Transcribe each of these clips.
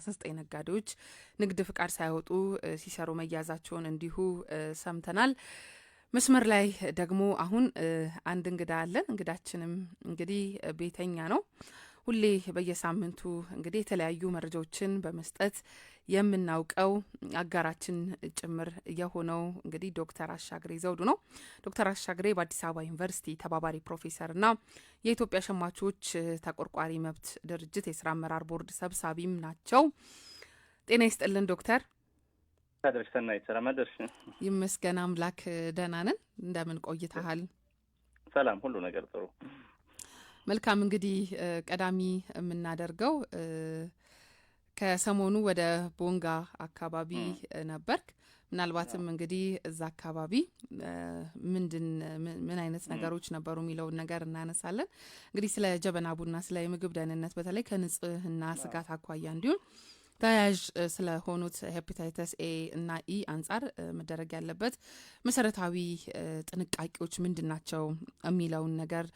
39 ነጋዴዎች ንግድ ፍቃድ ሳይወጡ ሲሰሩ መያዛቸውን እንዲሁ ሰምተናል። መስመር ላይ ደግሞ አሁን አንድ እንግዳ አለን። እንግዳችንም እንግዲህ ቤተኛ ነው። ሁሌ በየሳምንቱ እንግዲህ የተለያዩ መረጃዎችን በመስጠት የምናውቀው አጋራችን ጭምር የሆነው እንግዲህ ዶክተር አሻግሬ ዘውዱ ነው። ዶክተር አሻግሬ በአዲስ አበባ ዩኒቨርሲቲ ተባባሪ ፕሮፌሰርና የኢትዮጵያ ሸማቾች ተቆርቋሪ መብት ድርጅት የስራ አመራር ቦርድ ሰብሳቢም ናቸው። ጤና ይስጥልን ዶክተር። አደርሰናይ ሰላም አደርሽ? ይመስገን አምላክ ደህና ነን። እንደምን ቆይተሃል? ሰላም፣ ሁሉ ነገር ጥሩ። መልካም። እንግዲህ ቀዳሚ የምናደርገው ከሰሞኑ ወደ ቦንጋ አካባቢ ነበርክ። ምናልባትም እንግዲህ እዛ አካባቢ ምን አይነት ነገሮች ነበሩ የሚለውን ነገር እናነሳለን። እንግዲህ ስለ ጀበና ቡና፣ ስለ የምግብ ደህንነት በተለይ ከንጽህና ስጋት አኳያ እንዲሁም ተያያዥ ስለሆኑት ሄፓታይተስ ኤ እና ኢ አንጻር መደረግ ያለበት መሰረታዊ ጥንቃቄዎች ምንድን ናቸው የሚለውን ነገር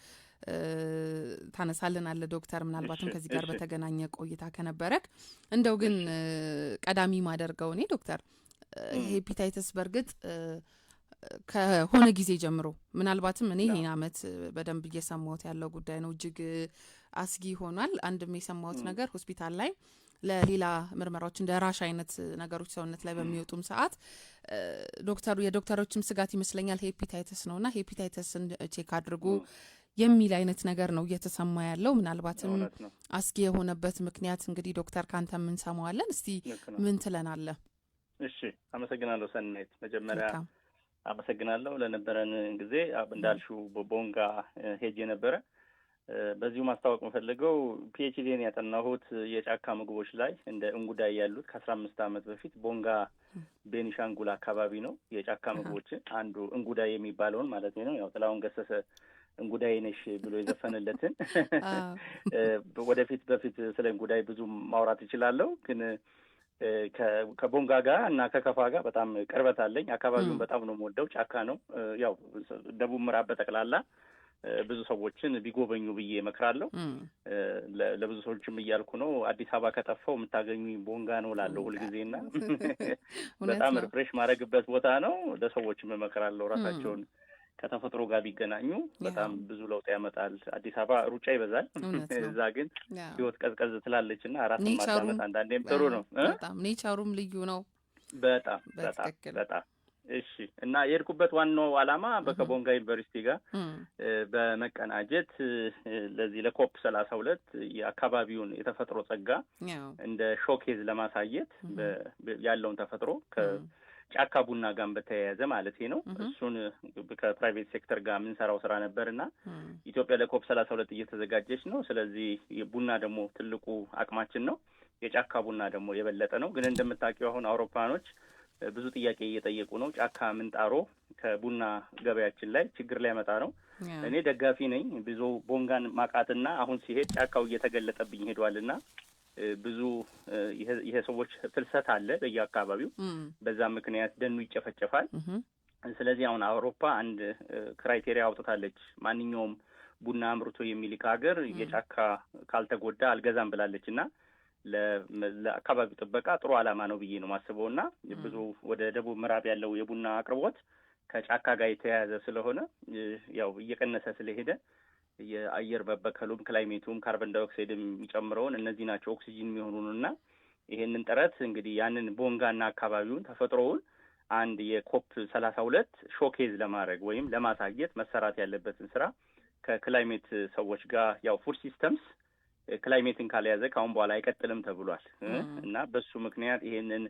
ታነሳልን አለ ዶክተር። ምናልባትም ከዚህ ጋር በተገናኘ ቆይታ ከነበረክ እንደው ግን ቀዳሚ ማደርገው እኔ ዶክተር ሄፓታይተስ በእርግጥ ከሆነ ጊዜ ጀምሮ ምናልባትም እኔ ይሄን አመት በደንብ እየሰማሁት ያለው ጉዳይ ነው። እጅግ አስጊ ሆኗል። አንድም የሰማሁት ነገር ሆስፒታል ላይ ለሌላ ምርመራዎች እንደ ራሽ አይነት ነገሮች ሰውነት ላይ በሚወጡም ሰዓት የዶክተሮችም ስጋት ይመስለኛል ሄፓታይተስ ነውና ሄፓታይተስን ቼክ አድርጉ የሚል አይነት ነገር ነው እየተሰማ ያለው። ምናልባትም አስጊ የሆነበት ምክንያት እንግዲህ ዶክተር ካንተ የምንሰማዋለን። እስቲ ምን ትለናለህ? እሺ፣ አመሰግናለሁ ሰናይት። መጀመሪያ አመሰግናለሁ ለነበረን ጊዜ። እንዳልሽው በቦንጋ ሄጄ ነበረ። በዚሁ ማስታወቅ የምፈልገው ፒኤችዲን ያጠናሁት የጫካ ምግቦች ላይ እንደ እንጉዳይ ያሉት ከ15 ዓመት በፊት ቦንጋ ቤኒሻንጉል አካባቢ ነው። የጫካ ምግቦችን አንዱ እንጉዳይ የሚባለውን ማለት ነው። ያው ጥላሁን ገሰሰ እንጉዳይ ነሽ ብሎ የዘፈነለትን በፊት ስለ እንጉዳይ ብዙ ማውራት እችላለሁ፣ ግን ከቦንጋ ጋር እና ከከፋ ጋር በጣም ቅርበት አለኝ። አካባቢውን በጣም ነው የምወደው። ጫካ ነው። ያው ደቡብ ምዕራብ በጠቅላላ ብዙ ሰዎችን ቢጎበኙ ብዬ እመክራለሁ። ለብዙ ሰዎችም እያልኩ ነው። አዲስ አበባ ከጠፋው የምታገኙኝ ቦንጋ ነው ላለው ሁልጊዜና በጣም ሪፍሬሽ ማድረግበት ቦታ ነው። ለሰዎችም እመክራለሁ ራሳቸውን ከተፈጥሮ ጋር ቢገናኙ በጣም ብዙ ለውጥ ያመጣል። አዲስ አበባ ሩጫ ይበዛል፣ እዛ ግን ህይወት ቀዝቀዝ ትላለችና ራስን ማዳመጥ አንዳንዴም ጥሩ ነው። በጣም ኔቸሩም ልዩ ነው። በጣም በጣም እሺ። እና የሄድኩበት ዋናው ዓላማ ከቦንጋ ዩኒቨርሲቲ ጋር በመቀናጀት ለዚህ ለኮፕ 32 የአካባቢውን የተፈጥሮ ጸጋ እንደ ሾኬዝ ለማሳየት ያለውን ተፈጥሮ ጫካ ቡና ጋር በተያያዘ ማለት ነው። እሱን ከፕራይቬት ሴክተር ጋር የምንሰራው ስራ ነበርና ኢትዮጵያ ለኮፕ 32 እየተዘጋጀች ነው። ስለዚህ ቡና ደግሞ ትልቁ አቅማችን ነው። የጫካ ቡና ደግሞ የበለጠ ነው። ግን እንደምታውቂው አሁን አውሮፓኖች ብዙ ጥያቄ እየጠየቁ ነው። ጫካ ምንጣሮ ከቡና ገበያችን ላይ ችግር ላይ ያመጣ ነው። እኔ ደጋፊ ነኝ። ብዙ ቦንጋን ማቃትና አሁን ሲሄድ ጫካው እየተገለጠብኝ ሄዷልና ብዙ ይሄ ሰዎች ፍልሰት አለ በየአካባቢው። በዛ ምክንያት ደኑ ይጨፈጨፋል። ስለዚህ አሁን አውሮፓ አንድ ክራይቴሪያ አውጥታለች። ማንኛውም ቡና አምርቶ የሚልክ ሀገር የጫካ ካልተጎዳ አልገዛም ብላለችና ለአካባቢው ጥበቃ ጥሩ ዓላማ ነው ብዬ ነው ማስበውና ብዙ ወደ ደቡብ ምዕራብ ያለው የቡና አቅርቦት ከጫካ ጋር የተያያዘ ስለሆነ ያው እየቀነሰ ስለሄደ የአየር መበከሉም ክላይሜቱም ካርቦን ዳይኦክሳይድም የሚጨምረውን እነዚህ ናቸው ኦክሲጂን የሚሆኑንና ይሄንን ጥረት እንግዲህ ያንን ቦንጋና አካባቢውን ተፈጥሮውን አንድ የኮፕ 32 ሾኬዝ ለማድረግ ወይም ለማሳየት መሰራት ያለበትን ስራ ከክላይሜት ሰዎች ጋር ያው ፉድ ሲስተምስ ክላይሜትን ካልያዘ ካሁን በኋላ አይቀጥልም ተብሏል እና በሱ ምክንያት ይሄንን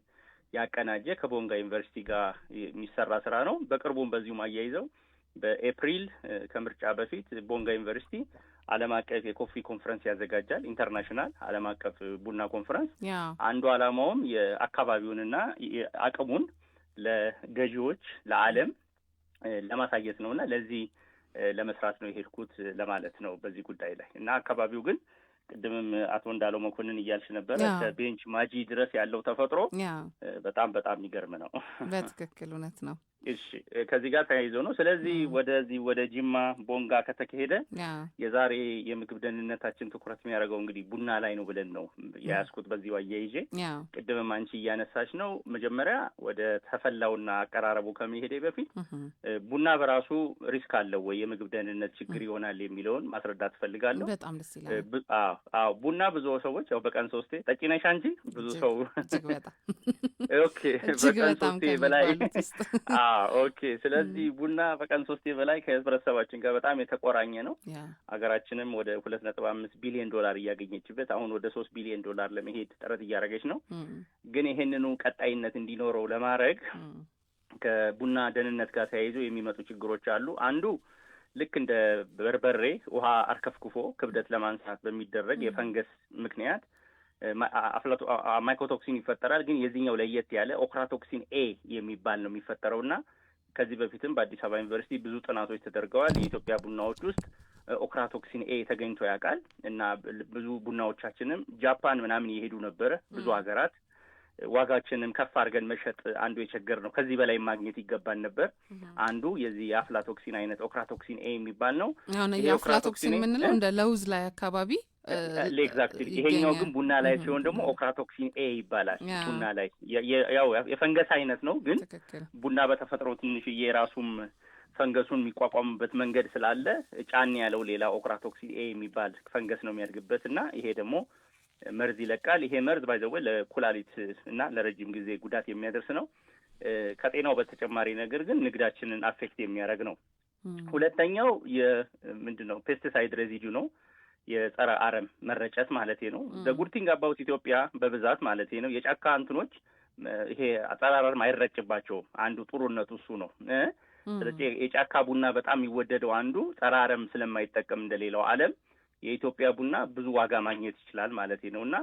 ያቀናጀ ከቦንጋ ዩኒቨርሲቲ ጋር የሚሰራ ስራ ነው። በቅርቡም በዚሁም አያይዘው በኤፕሪል ከምርጫ በፊት ቦንጋ ዩኒቨርሲቲ ዓለም አቀፍ የኮፊ ኮንፈረንስ ያዘጋጃል። ኢንተርናሽናል ዓለም አቀፍ ቡና ኮንፈረንስ። አንዱ ዓላማውም የአካባቢውንና አቅሙን ለገዢዎች ለዓለም ለማሳየት ነውና ለዚህ ለመስራት ነው የሄድኩት ለማለት ነው በዚህ ጉዳይ ላይ እና አካባቢው ግን ቅድምም አቶ እንዳለው መኮንን እያልሽ ነበረ ከቤንች ማጂ ድረስ ያለው ተፈጥሮ በጣም በጣም የሚገርም ነው። በትክክል እውነት ነው። እሺ ከዚህ ጋር ተያይዞ ነው። ስለዚህ ወደ ጂማ ቦንጋ ከተካሄደ የዛሬ የምግብ ደህንነታችን ትኩረት የሚያደርገው እንግዲህ ቡና ላይ ነው ብለን ነው ያያዝኩት። በዚህ አያይዤ ቅድምም አንቺ እያነሳች ነው መጀመሪያ ወደ ተፈላውና አቀራረቡ ከመሄዴ በፊት ቡና በራሱ ሪስክ አለው ወይ የምግብ ደህንነት ችግር ይሆናል የሚለውን ማስረዳት ፈልጋለሁ። በጣም ደስ ይላል። ቡና ብዙ ሰዎች ያው በቀን 3 ጠጪ ነሽ አንቺ? ብዙ ሰው ኦኬ በቀን 3 በላይ ኦኬ። ስለዚህ ቡና በቀን 3 በላይ ከህብረተሰባችን ጋር በጣም የተቆራኘ ነው። ሀገራችንም ወደ 2.5 ቢሊዮን ዶላር እያገኘችበት አሁን ወደ 3 ቢሊዮን ዶላር ለመሄድ ጥረት እያደረገች ነው። ግን ይሄንኑ ቀጣይነት እንዲኖረው ለማድረግ ከቡና ደህንነት ጋር ተያይዞ የሚመጡ ችግሮች አሉ። አንዱ ልክ እንደ በርበሬ ውሃ አርከፍክፎ ክብደት ለማንሳት በሚደረግ የፈንገስ ምክንያት ማይኮቶክሲን ይፈጠራል። ግን የዚህኛው ለየት ያለ ኦክራቶክሲን ኤ የሚባል ነው የሚፈጠረውና ከዚህ በፊትም በአዲስ አበባ ዩኒቨርሲቲ ብዙ ጥናቶች ተደርገዋል። የኢትዮጵያ ቡናዎች ውስጥ ኦክራቶክሲን ኤ ተገኝቶ ያውቃል እና ብዙ ቡናዎቻችንም ጃፓን ምናምን እየሄዱ ነበረ ብዙ ሀገራት። ዋጋችንም ከፍ አድርገን መሸጥ አንዱ የቸገር ነው። ከዚህ በላይ ማግኘት ይገባን ነበር። አንዱ የዚህ የአፍላቶክሲን አይነት ኦክራቶክሲን ኤ የሚባል ነው። አሁን የአፍላቶክሲን የምንለው እንደ ለውዝ ላይ አካባቢ ኤግዛክትሊ። ይሄኛው ግን ቡና ላይ ሲሆን ደግሞ ኦክራቶክሲን ኤ ይባላል። ቡና ላይ ያው የፈንገስ አይነት ነው። ግን ቡና በተፈጥሮ ትንሽዬ የራሱም ፈንገሱን የሚቋቋምበት መንገድ ስላለ ጫን ያለው ሌላ ኦክራቶክሲን ኤ የሚባል ፈንገስ ነው የሚያድግበት እና ይሄ ደግሞ መርዝ ይለቃል። ይሄ መርዝ ባይዘወይ ለኩላሊት እና ለረጅም ጊዜ ጉዳት የሚያደርስ ነው። ከጤናው በተጨማሪ ነገር ግን ንግዳችንን አፌክት የሚያደርግ ነው። ሁለተኛው ምንድነው ፔስቲሳይድ ሬዚዲዩ ነው። የጸረ አረም መረጨት ማለቴ ነው። ጉድ ቲንግ አባውት ኢትዮጵያ በብዛት ማለቴ ነው የጫካ እንትኖች ይሄ ጸረ አረም አይረጭባቸውም። አንዱ ጥሩነቱ እሱ ነው። ስለዚህ የጫካ ቡና በጣም የሚወደደው አንዱ ጸረ አረም ስለማይጠቀም እንደሌላው ዓለም የኢትዮጵያ ቡና ብዙ ዋጋ ማግኘት ይችላል ማለቴ ነው። እና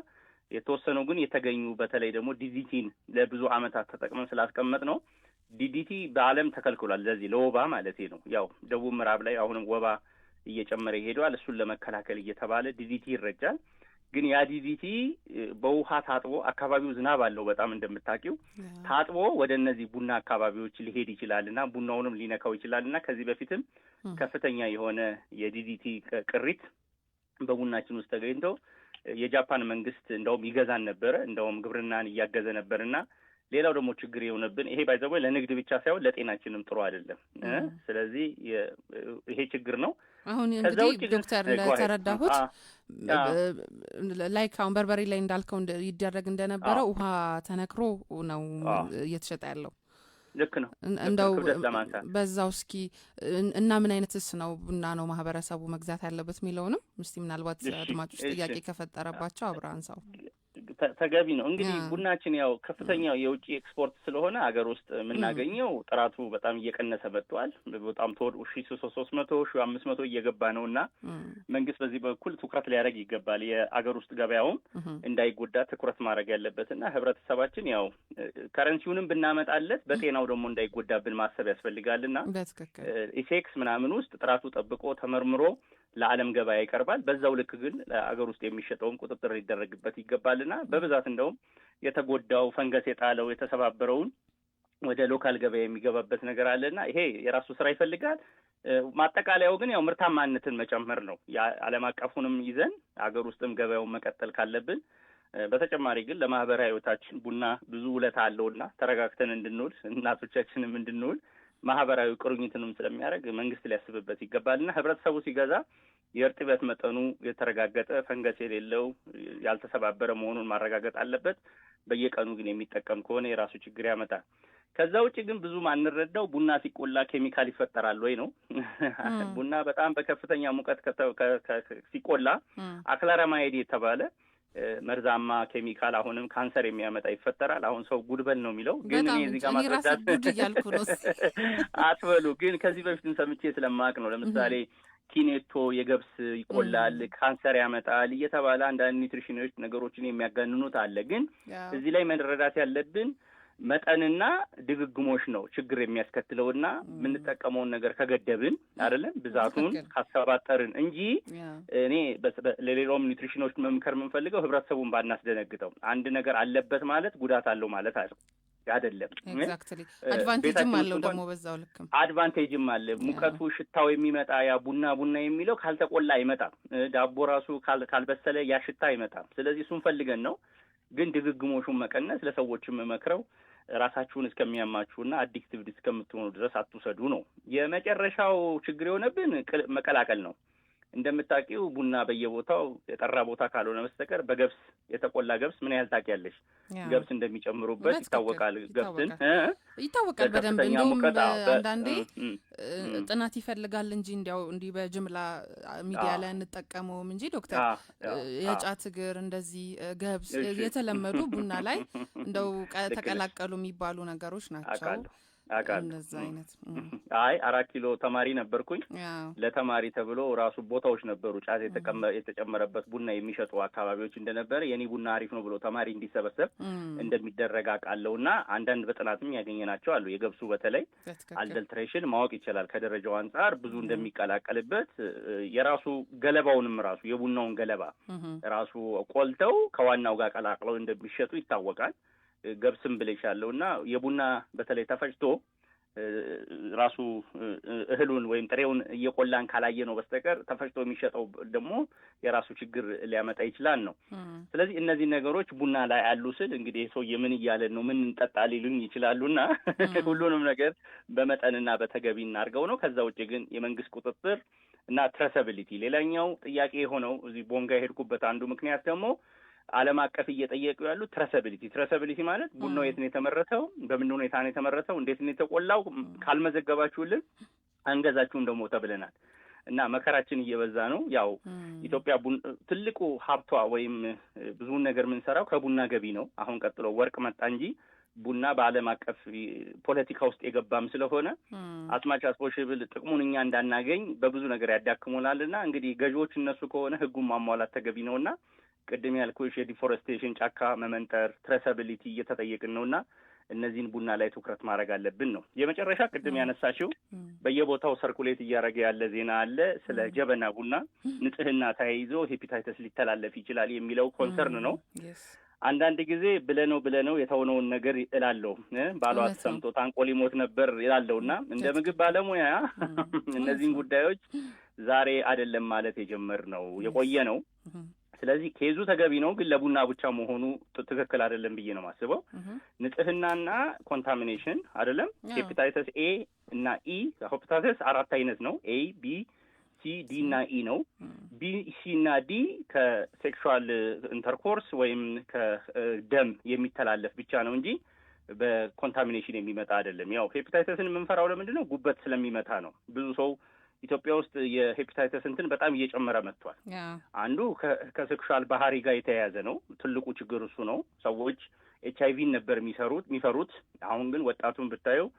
የተወሰነው ግን የተገኙ በተለይ ደግሞ ዲዲቲን ለብዙ ዓመታት ተጠቅመን ስላስቀመጥ ነው። ዲዲቲ በዓለም ተከልክሏል። ለዚህ ለወባ ማለቴ ነው። ያው ደቡብ ምዕራብ ላይ አሁንም ወባ እየጨመረ ይሄዳል። እሱን ለመከላከል እየተባለ ዲዲቲ ይረጫል። ግን ያ ዲዲቲ በውሃ ታጥቦ አካባቢው ዝናብ አለው በጣም እንደምታውቂው ታጥቦ ወደ እነዚህ ቡና አካባቢዎች ሊሄድ ይችላልና ቡናውንም ሊነካው ይችላልና ከዚህ በፊትም ከፍተኛ የሆነ የዲዲቲ ቅሪት በቡናችን ውስጥ ተገኝቶ የጃፓን መንግስት እንደውም ይገዛን ነበረ። እንደውም ግብርናን እያገዘ ነበርና ሌላው ደግሞ ችግር የሆነብን ይሄ ባይዘው ለንግድ ብቻ ሳይሆን ለጤናችንም ጥሩ አይደለም። ስለዚህ ይሄ ችግር ነው። አሁን እንግዲህ ዶክተር እንደተረዳሁት ላይክ አሁን በርበሬ ላይ እንዳልከው ይደረግ እንደነበረ ውሃ ተነክሮ ነው እየተሸጠ ያለው። ልክ ነው። እንደው በዛው እስኪ እና ምን አይነትስ ነው ቡና ነው ማህበረሰቡ መግዛት ያለበት የሚለውንም እስቲ ምናልባት አድማጮች ጥያቄ ከፈጠረባቸው አብራ አንሳው። ተገቢ ነው። እንግዲህ ቡናችን ያው ከፍተኛው የውጭ ኤክስፖርት ስለሆነ አገር ውስጥ የምናገኘው ጥራቱ በጣም እየቀነሰ መጥቷል። በጣም 1300 1500 እየገባ ነው እና መንግስት በዚህ በኩል ትኩረት ሊያደርግ ይገባል። የአገር ውስጥ ገበያውም እንዳይጎዳ ትኩረት ማድረግ ያለበትና ህብረተሰባችን ያው ከረንሲውንም ብናመጣለት በጤናው ደግሞ እንዳይጎዳብን ማሰብ ያስፈልጋልና ኢፌክስ ምናምን ውስጥ ጥራቱ ጠብቆ ተመርምሮ ለዓለም ገበያ ይቀርባል። በዛው ልክ ግን አገር ውስጥ የሚሸጠውን ቁጥጥር ሊደረግበት ይገባልና በብዛት እንደውም የተጎዳው ፈንገስ የጣለው የተሰባበረውን ወደ ሎካል ገበያ የሚገባበት ነገር አለና ይሄ የራሱ ስራ ይፈልጋል። ማጠቃለያው ግን ያው ምርታማነትን መጨመር ነው። የዓለም አቀፉንም ይዘን አገር ውስጥም ገበያውን መቀጠል ካለብን በተጨማሪ ግን ለማህበራዊ ህይወታችን ቡና ብዙ ውለታ አለውና ተረጋግተን እንድንውል እናቶቻችንም እንድንውል ማህበራዊ ቁርኝትንም ስለሚያደርግ መንግስት ሊያስብበት ይገባልና ህብረተሰቡ ሲገዛ የእርጥበት መጠኑ የተረጋገጠ ፈንገስ የሌለው ያልተሰባበረ መሆኑን ማረጋገጥ አለበት። በየቀኑ ግን የሚጠቀም ከሆነ የራሱ ችግር ያመጣል። ከዛ ውጭ ግን ብዙ ማንረዳው ቡና ሲቆላ ኬሚካል ይፈጠራል ወይ ነው። ቡና በጣም በከፍተኛ ሙቀት ሲቆላ አክላራማይድ የተባለ መርዛማ ኬሚካል አሁንም ካንሰር የሚያመጣ ይፈጠራል። አሁን ሰው ጉድበል ነው የሚለው፣ ግን እኔ እዚህ ጋር ማስረዳት አትበሉ። ግን ከዚህ በፊትም ሰምቼ ስለማቅ ነው። ለምሳሌ ኪኔቶ የገብስ ይቆላል ካንሰር ያመጣል እየተባለ አንዳንድ ኒውትሪሽኖች ነገሮችን የሚያጋንኑት አለ። ግን እዚህ ላይ መረዳት ያለብን መጠንና ድግግሞሽ ነው ችግር የሚያስከትለውና የምንጠቀመውን ነገር ከገደብን አይደለም ብዛቱን ካሰባጠርን እንጂ እኔ ለሌላውም ኒውትሪሽኖች መምከር የምንፈልገው ህብረተሰቡን ባናስደነግጠው። አንድ ነገር አለበት ማለት ጉዳት አለው ማለት አይደለም። አይደለም። ኤግዛክትሊ አድቫንቴጅም አለው ደግሞ በዛው ልክም አድቫንቴጅም አለ። ሙቀቱ ሽታው የሚመጣ ያ ቡና የሚለው ካልተቆላ አይመጣም። ዳቦ ራሱ ካልበሰለ ያ ሽታ አይመጣም። ስለዚህ እሱን ፈልገን ነው። ግን ድግግሞሹን መቀነስ ለሰዎችም መክረው ራሳችሁን እስከሚያማችሁና አዲክቲቭ እስከምትሆኑ ድረስ አትውሰዱ ነው። የመጨረሻው ችግር የሆነብን መቀላቀል ነው። እንደምታውቂው ቡና በየቦታው የጠራ ቦታ ካልሆነ በስተቀር በገብስ የተቆላ ገብስ ምን ያህል ታውቂያለሽ? ገብስ እንደሚጨምሩበት ይታወቃል። ገብስን ይታወቃል በደንብ። እንደውም አንዳንዴ ጥናት ይፈልጋል እንጂ እንዲህ በጅምላ ሚዲያ ላይ እንጠቀመውም እንጂ ዶክተር የጫት እግር እንደዚህ ገብስ የተለመዱ ቡና ላይ እንደው ተቀላቀሉ የሚባሉ ነገሮች ናቸው። እንደዛ አይነት 4 ኪሎ ተማሪ ነበርኩኝ። ለተማሪ ተብሎ ራሱ ቦታዎች ነበሩ ጫት የተጨመረበት ቡና የሚሸጡ አካባቢዎች እንደነበረ የኔ ቡና አሪፍ ነው ብሎ ተማሪ እንዲሰበሰብ እንደሚደረግ አውቃለሁና አንዳንድ በጥናትም ያገኘናቸው አሉ። የገብሱ በተለይ አልደልትሬሽን ማወቅ ይችላል ከደረጃው አንጻር ብዙ እንደሚቀላቀልበት የራሱ ገለባውንም ራሱ የቡናውን ገለባ ራሱ ቆልተው ከዋናው ጋር ቀላቅለው እንደሚሸጡ ይታወቃል። ገብስም ብለሻለሁና የቡና በተለይ ተፈጭቶ ራሱ እህሉን ወይም ጥሬውን እየቆላን ካላየ ነው በስተቀር ተፈጭቶ የሚሸጠው ደግሞ የራሱ ችግር ሊያመጣ ይችላል ነው። ስለዚህ እነዚህ ነገሮች ቡና ላይ አሉ ስል እንግዲህ ሰው የምን እያለ ነው ምን እንጠጣ ሊሉኝ ይችላሉና ሁሉንም ነገር በመጠንና በተገቢ እናርገው ነው። ከዛ ውጪ ግን የመንግስት ቁጥጥር እና ትሬሰቢሊቲ ሌላኛው ጥያቄ የሆነው እዚህ ቦንጋ የሄድኩበት አንዱ ምክንያት ደግሞ ዓለም አቀፍ እየጠየቁ ያሉ ትሬሰቢሊቲ ማለት ቡናው የት ነው የተመረተው፣ በምን ሁኔታ ነው የተመረተው፣ እንዴት ነው የተቆላው፣ ካልመዘገባችሁልን አንገዛችሁም ደግሞ ተብለናል እና መከራችን እየበዛ ነው። ያው ኢትዮጵያ ትልቁ ሀብቷ ወይም ብዙውን ነገር የምንሰራው ከቡና ገቢ ነው። አሁን ቀጥሎ ወርቅ መጣ እንጂ ቡና በዓለም አቀፍ ፖለቲካ ውስጥ የገባም ስለሆነ አስማች አስፖሽብል ጥቅሙን እኛ እንዳናገኝ በብዙ ነገር ያዳክሙናልና እንግዲህ ገዢዎች እነሱ ከሆነ ህጉን ማሟላት ተገቢ ነውና ቅድም ያልኩሽ የዲፎረስቴሽን ጫካ መመንጠር ትሬሰቢሊቲ እየተጠየቅን ነውና እነዚህን ቡና ላይ ትኩረት ማድረግ አለብን ነው። የመጨረሻ ቅድም ያነሳሽው በየቦታው ሰርኩሌት እያደረገ ያለ ዜና አለ ስለ ጀበና ቡና ንጽህና ተያይዞ ሄፓታይተስ ሊተላለፍ ይችላል የሚለው ኮንሰርን ነው። አንዳንድ ጊዜ ብለነው የተሆነውን ነገር እላለሁ። ባሏ ሰምቶ ታንቆ ሊሞት ነበር እላለሁና እንደ ምግብ ባለሙያ እነዚህን ጉዳዮች ዛሬ አይደለም ማለት የጀመርነው የቆየ ነው። ስለዚህ ኬዙ ተገቢ ነው፣ ግን ለቡና ብቻ መሆኑ ትክክል አይደለም ብዬ ነው የማስበው። ንጽህናና ኮንታሚኔሽን አይደለም። ሄፓታይተስ ኤ እና ኢ ሄፓታይተስ 4 አይነት ነው። ኤ፣ ቢ፣ ሲ፣ ዲ እና ኢ ነው። ቢ፣ ሲ እና ዲ ከሴክሹዋል ኢንተርኮርስ ወይም ከደም የሚተላለፍ ብቻ ነው እንጂ በኮንታሚኔሽን የሚመጣ አይደለም። ያው ሄፓታይተስን የምንፈራው ለምንድን ነው? ጉበት ስለሚመታ ነው። ብዙ ሰው ኢትዮጵያ ውስጥ የሄፓታይተስ እንትን በጣም እየጨመረ መጥቷል። አንዱ ከሴክሹዋል ባህሪ ጋር የተያያዘ ነው። ትልቁ ችግር እሱ ነው። ሰዎች ኤችአይቪን ነበር የሚፈሩት። አሁን ግን ወጣቱን ብታየው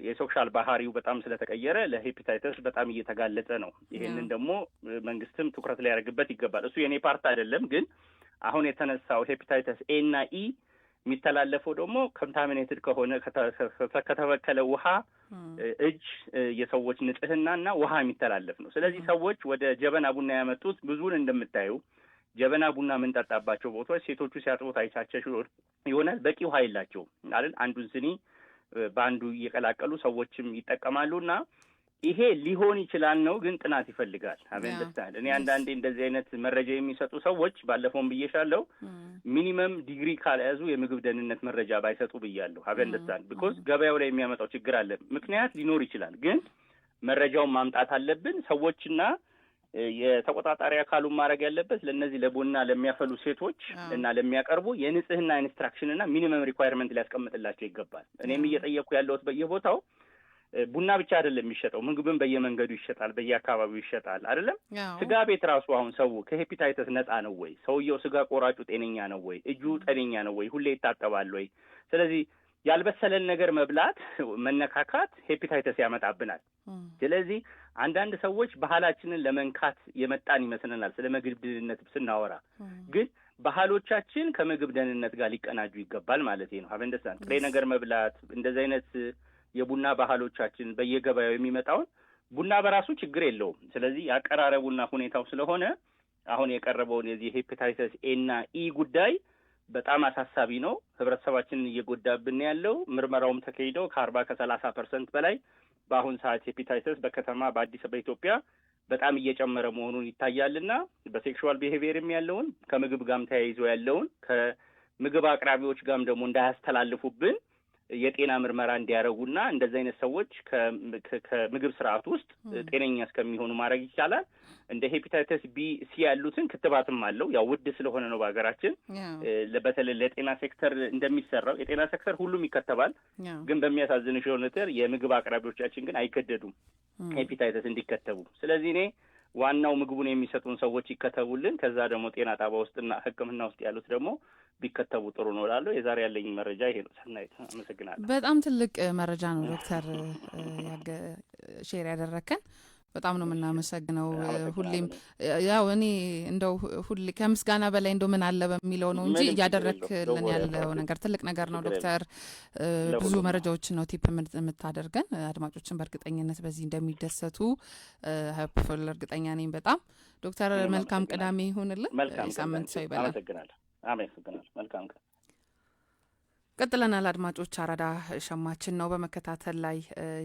የሴክሹዋል ባህሪው በጣም ስለተቀየረ ለሄፓታይተስ በጣም እየተጋለጠ ነው። ይሄንን ደግሞ መንግስትም ትኩረት ሊያደርግበት ይገባል። እሱ የኔ ፓርት አይደለም፣ ግን አሁን የተነሳው ሄፓታይተስ ኤ እና ኢ የሚተላለፈው ደግሞ ኮንታሚኔትድ ከሆነ ከተበከለ ውሃ፣ እጅ፣ የሰዎች ንጽህናና ውሃ የሚተላለፍ ነው። ስለዚህ ሰዎች ወደ ጀበና ቡና ያመጡት ብዙውን እንደምታዩ ጀበና ቡና የምንጠጣባቸው ቦታዎች ሴቶቹ ሲያጥቡት አይቻቸሽ ይሆናል። በቂ ውሃ የላቸውም አይደል? አንዱን ስኒ በአንዱ እየቀላቀሉ ሰዎችም ይጠቀማሉና ይሄ ሊሆን ይችላል ነው፣ ግን ጥናት ይፈልጋል። አበንደስታል እኔ አንዳንዴ እንደዚህ አይነት መረጃ የሚሰጡ ሰዎች ባለፈውም ብዬሻለሁ፣ ሚኒመም ዲግሪ ካልያዙ የምግብ ደህንነት መረጃ ባይሰጡ ብያለሁ። አበንደስታል ቢኮዝ ገበያው ላይ የሚያመጣው ችግር አለ። ምክንያት ሊኖር ይችላል፣ ግን መረጃውን ማምጣት አለብን። ሰዎችና የተቆጣጣሪ አካሉን ማድረግ ያለበት ለእነዚህ ለቡና ለሚያፈሉ ሴቶች እና ለሚያቀርቡ የንጽህና ኢንስትራክሽን እና ሚኒመም ሪኳየርመንት ሊያስቀምጥላቸው ይገባል። እኔም እየጠየቅኩ ያለሁት በየቦታው ቡና ብቻ አይደለም የሚሸጠው፣ ምግብን በየመንገዱ ይሸጣል፣ በየአካባቢው ይሸጣል አይደለም። ስጋ ቤት ራሱ አሁን ሰው ከሄፓታይተስ ነፃ ነው ወይ? ሰውየው ስጋ ቆራጩ ጤነኛ ነው ወይ? እጁ ጤነኛ ነው ወይ? ሁሌ ይታጠባል ወይ? ስለዚህ ያልበሰለን ነገር መብላት፣ መነካካት ሄፓታይተስ ያመጣብናል። ስለዚህ አንዳንድ ሰዎች ባህላችንን ለመንካት የመጣን ይመስለናል ስለ ምግብ ደህንነት ስናወራ፣ ግን ባህሎቻችን ከምግብ ደህንነት ጋር ሊቀናጁ ይገባል ማለት ነው። አበንደሳን ጥሬ ነገር መብላት እንደዚህ አይነት የቡና ባህሎቻችን በየገበያው የሚመጣውን ቡና በራሱ ችግር የለውም። ስለዚህ ያቀራረቡና ሁኔታው ስለሆነ አሁን የቀረበውን የዚህ ሄፓታይተስ ኤ እና ኢ ጉዳይ በጣም አሳሳቢ ነው። ህብረተሰባችንን እየጎዳብን ያለው ምርመራውም ተካሂደው ከ40-30% በላይ በአሁን ሰዓት ሄፓታይተስ በከተማ በኢትዮጵያ በጣም እየጨመረ መሆኑን ይታያልና በሴክሹዋል ቢሄቪየርም ያለውን ከምግብ ጋርም ተያይዞ ያለውን ከምግብ አቅራቢዎች ጋርም ደግሞ እንዳያስተላልፉብን የጤና ምርመራ እንዲያደርጉና እንደዚህ አይነት ሰዎች ከምግብ ስርዓት ውስጥ ጤነኛ እስከሚሆኑ ማድረግ ይቻላል። እንደ ሄፓታይተስ ቢ ሲ ያሉትን ክትባትም አለው። ያው ውድ ስለሆነ ነው በሀገራችን። በተለይ ለጤና ሴክተር እንደሚሰራው የጤና ሴክተር ሁሉም ይከተባል። ግን በሚያሳዝንሽ ሁኔታ የምግብ አቅራቢዎቻችን ግን አይከደዱም ሄፓታይተስ እንዲከተቡ። ስለዚህ እኔ ዋናው ምግቡን የሚሰጡን ሰዎች ይከተቡልን። ከዛ ደግሞ ጤና ጣቢያ ውስጥና ሕክምና ውስጥ ያሉት ደግሞ ቢከተቡ ጥሩ ነው እላለሁ። የዛሬ ያለኝ መረጃ ይሄ ነው። ሰናይት አመሰግናለሁ። በጣም ትልቅ መረጃ ነው ዶክተር ሼር ያደረከን። በጣም ነው የምናመሰግነው። ሁሌም ያው እኔ እንደው ሁሌ ከምስጋና በላይ እንደው ምን አለ በሚለው ነው እንጂ እያደረክልን ያለው ነገር ትልቅ ነገር ነው ዶክተር። ብዙ መረጃዎችን ነው ቲፕ የምታደርገን። አድማጮችን በእርግጠኝነት በዚህ እንደሚደሰቱ ሆፕፉል እርግጠኛ ነኝ በጣም። ዶክተር መልካም ቅዳሜ ይሁንልን። ሳምንት ሰው ይበላል። አመሰግናለሁ። መልካም ቀን። ቀጥለናል አድማጮች። አራዳ ሸማችን ነው በመከታተል ላይ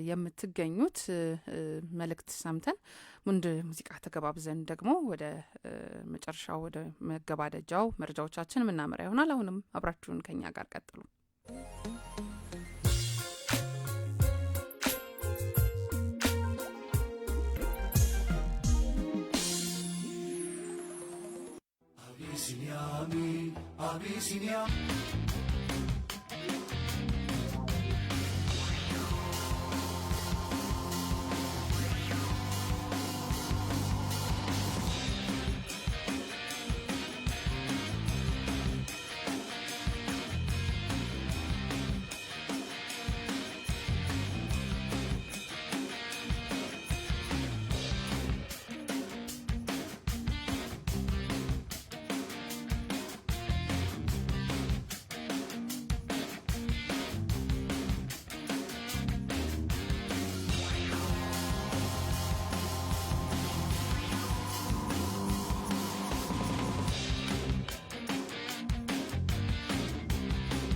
የምትገኙት። መልእክት ሰምተን ሙንድ ሙዚቃ ተገባብዘን ደግሞ ወደ መጨረሻው ወደ መገባደጃው መረጃዎቻችን የምናመራ ይሆናል። አሁንም አብራችሁን ከኛ ጋር ቀጥሉ። Abyssinia